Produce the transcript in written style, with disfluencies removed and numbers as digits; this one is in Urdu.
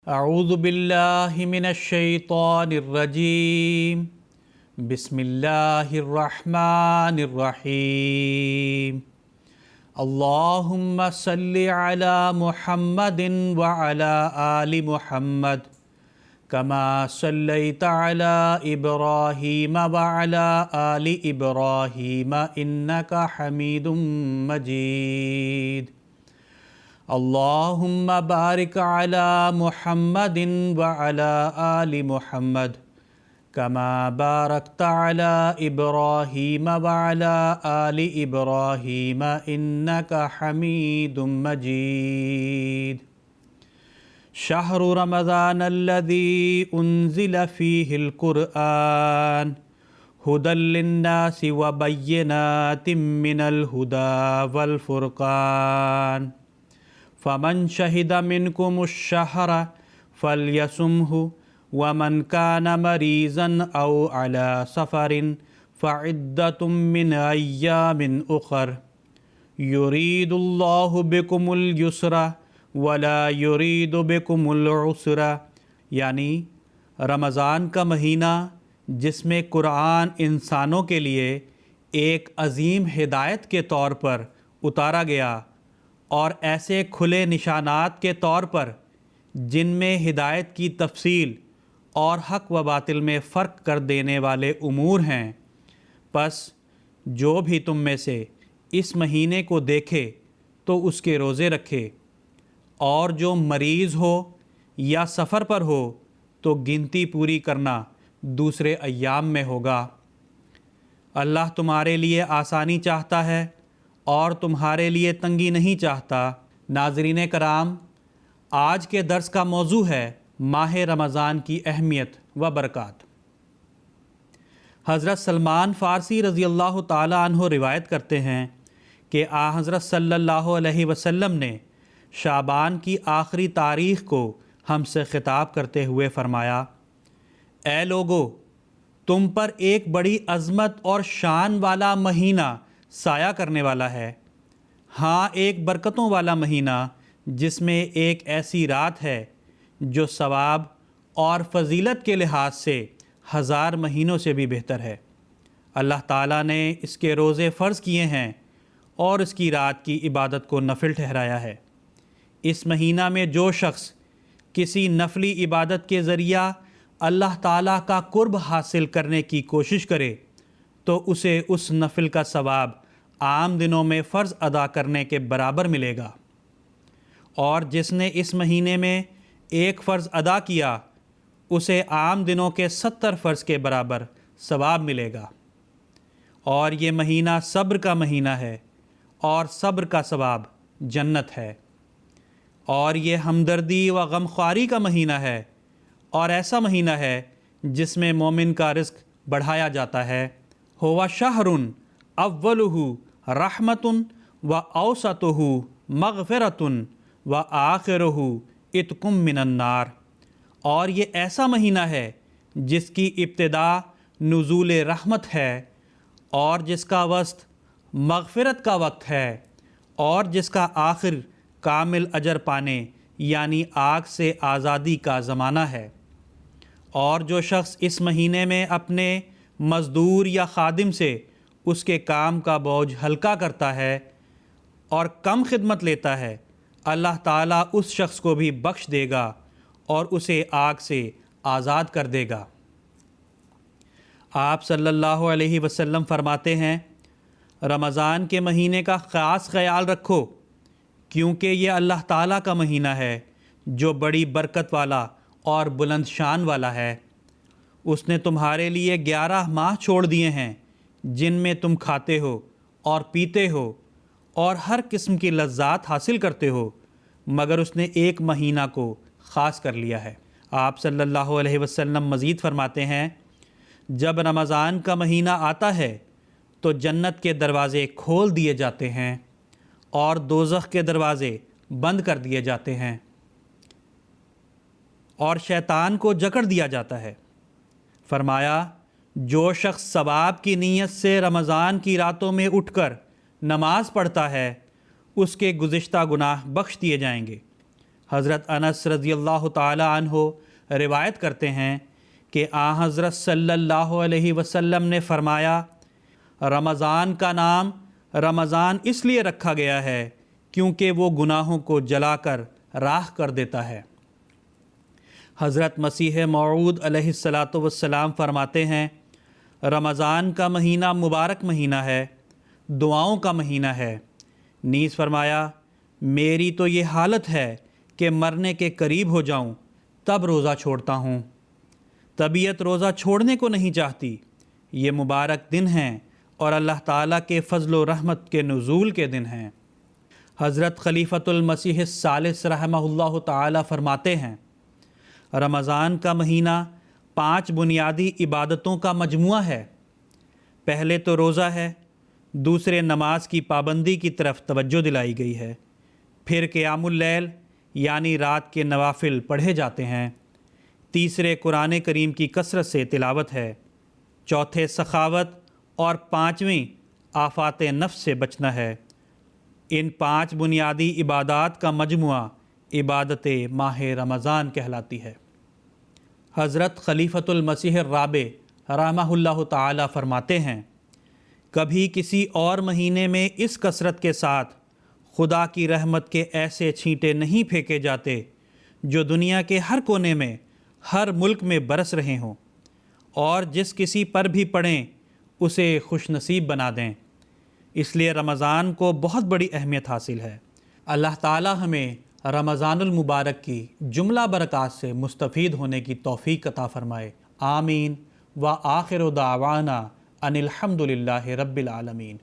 اعوذ باللہ من الشیطان الرجیم بسم اللہ الرحمن الرحیم اللہم صلی علی محمد وعلی آل محمد کما صلیت علی ابراہیم وعلی آل ابراہیم انک حمید مجید اللہم بارک علی محمد وعلی آل محمد کما بارکت علی ابراہیم وعلی آل ابراہیم انک حمید مجید شہر رمضان الذی انزل فیہ القرآن ھدی للناس وبینات من الھدی والفرقان فمن شہد منکم الشہر فلیصمہ ومن کان مریضا او علی سفر فعدۃ من ایام اخر یرید اللہ بکم الیسر ولا یرید بکم العسر، یعنی رمضان کا مہینہ جس میں قرآن انسانوں کے لیے ایک عظیم ہدایت کے طور پر اتارا گیا اور ایسے کھلے نشانات کے طور پر جن میں ہدایت کی تفصیل اور حق و باطل میں فرق کر دینے والے امور ہیں، پس جو بھی تم میں سے اس مہینے کو دیکھے تو اس کے روزے رکھے، اور جو مریض ہو یا سفر پر ہو تو گنتی پوری کرنا دوسرے ایام میں ہوگا۔ اللہ تمہارے لیے آسانی چاہتا ہے اور تمہارے لیے تنگی نہیں چاہتا۔ ناظرین کرام، آج کے درس کا موضوع ہے ماہ رمضان کی اہمیت و برکات۔ حضرت سلمان فارسی رضی اللہ تعالی عنہ روایت کرتے ہیں کہ حضرت صلی اللہ علیہ وسلم نے شعبان کی آخری تاریخ کو ہم سے خطاب کرتے ہوئے فرمایا، اے لوگو، تم پر ایک بڑی عظمت اور شان والا مہینہ سایہ کرنے والا ہے، ہاں ایک برکتوں والا مہینہ جس میں ایک ایسی رات ہے جو ثواب اور فضیلت کے لحاظ سے 1000 مہینوں سے بھی بہتر ہے۔ اللہ تعالیٰ نے اس کے روزے فرض کیے ہیں اور اس کی رات کی عبادت کو نفل ٹھہرایا ہے۔ اس مہینہ میں جو شخص کسی نفلی عبادت کے ذریعہ اللہ تعالیٰ کا قرب حاصل کرنے کی کوشش کرے تو اسے اس نفل کا ثواب عام دنوں میں فرض ادا کرنے کے برابر ملے گا، اور جس نے اس مہینے میں ایک فرض ادا کیا اسے عام دنوں کے 70 فرض کے برابر ثواب ملے گا۔ اور یہ مہینہ صبر کا مہینہ ہے، اور صبر کا ثواب جنت ہے۔ اور یہ ہمدردی و غمخواری کا مہینہ ہے، اور ایسا مہینہ ہے جس میں مومن کا رزق بڑھایا جاتا ہے۔ ہوا شہر اولہ رحمۃ و اوسطہ مغفرۃ و آخرہ عتق من النار، اور یہ ایسا مہینہ ہے جس کی ابتدا نزول رحمت ہے، اور جس کا وسط مغفرت کا وقت ہے، اور جس کا آخر کامل اجر پانے یعنی آگ سے آزادی کا زمانہ ہے۔ اور جو شخص اس مہینے میں اپنے مزدور یا خادم سے اس کے کام کا بوجھ ہلکا کرتا ہے اور کم خدمت لیتا ہے، اللہ تعالیٰ اس شخص کو بھی بخش دے گا اور اسے آگ سے آزاد کر دے گا۔ آپ صلی اللہ علیہ وسلم فرماتے ہیں، رمضان کے مہینے کا خاص خیال رکھو، کیونکہ یہ اللہ تعالیٰ کا مہینہ ہے جو بڑی برکت والا اور بلند شان والا ہے۔ اس نے تمہارے لیے 11 ماہ چھوڑ دیے ہیں جن میں تم کھاتے ہو اور پیتے ہو اور ہر قسم کی لذات حاصل کرتے ہو، مگر اس نے ایک مہینہ کو خاص کر لیا ہے۔ آپ صلی اللہ علیہ وسلم مزید فرماتے ہیں، جب رمضان کا مہینہ آتا ہے تو جنت کے دروازے کھول دیے جاتے ہیں اور دوزخ کے دروازے بند کر دیے جاتے ہیں، اور شیطان کو جکڑ دیا جاتا ہے۔ فرمایا، جو شخص ثواب کی نیت سے رمضان کی راتوں میں اٹھ کر نماز پڑھتا ہے اس کے گزشتہ گناہ بخش دیے جائیں گے، حضرت انس رضی اللہ تعالی عنہ روایت کرتے ہیں کہ حضرت صلی اللہ علیہ وسلم نے فرمایا، رمضان کا نام رمضان اس لیے رکھا گیا ہے کیونکہ وہ گناہوں کو جلا کر راکھ کر دیتا ہے۔ حضرت مسیح موعود علیہ الصلاۃ والسلام فرماتے ہیں، رمضان کا مہینہ مبارک مہینہ ہے، دعاؤں کا مہینہ ہے۔ نیز فرمایا، میری تو یہ حالت ہے کہ مرنے کے قریب ہو جاؤں تب روزہ چھوڑتا ہوں۔ طبیعت روزہ چھوڑنے کو نہیں چاہتی۔ یہ مبارک دن ہیں اور اللہ تعالیٰ کے فضل و رحمت کے نزول کے دن ہیں۔ حضرت خلیفۃ المسیح الثالث رحمہ اللہ تعالی فرماتے ہیں، رمضان کا مہینہ 5 بنیادی عبادتوں کا مجموعہ ہے۔ پہلے تو روزہ ہے، دوسرے نماز کی پابندی کی طرف توجہ دلائی گئی ہے، پھر قیام اللیل یعنی رات کے نوافل پڑھے جاتے ہیں، تیسرے قرآن کریم کی کثرت سے تلاوت ہے، چوتھے سخاوت اور 5ویں آفات نفس سے بچنا ہے۔ ان 5 بنیادی عبادات کا مجموعہ عبادت ماہ رمضان کہلاتی ہے۔ حضرت خلیفۃ المسیح الرابع رحمہ اللہ تعالی فرماتے ہیں، کبھی کسی اور مہینے میں اس کثرت کے ساتھ خدا کی رحمت کے ایسے چھینٹے نہیں پھینکے جاتے جو دنیا کے ہر کونے میں ہر ملک میں برس رہے ہوں، اور جس کسی پر بھی پڑیں اسے خوش نصیب بنا دیں۔ اس لیے رمضان کو بہت بڑی اہمیت حاصل ہے۔ اللہ تعالی ہمیں رمضان المبارک کی جملہ برکات سے مستفید ہونے کی توفیق عطا فرمائے، آمین۔ وآخر دعوانا ان الحمد للہ رب العالمین۔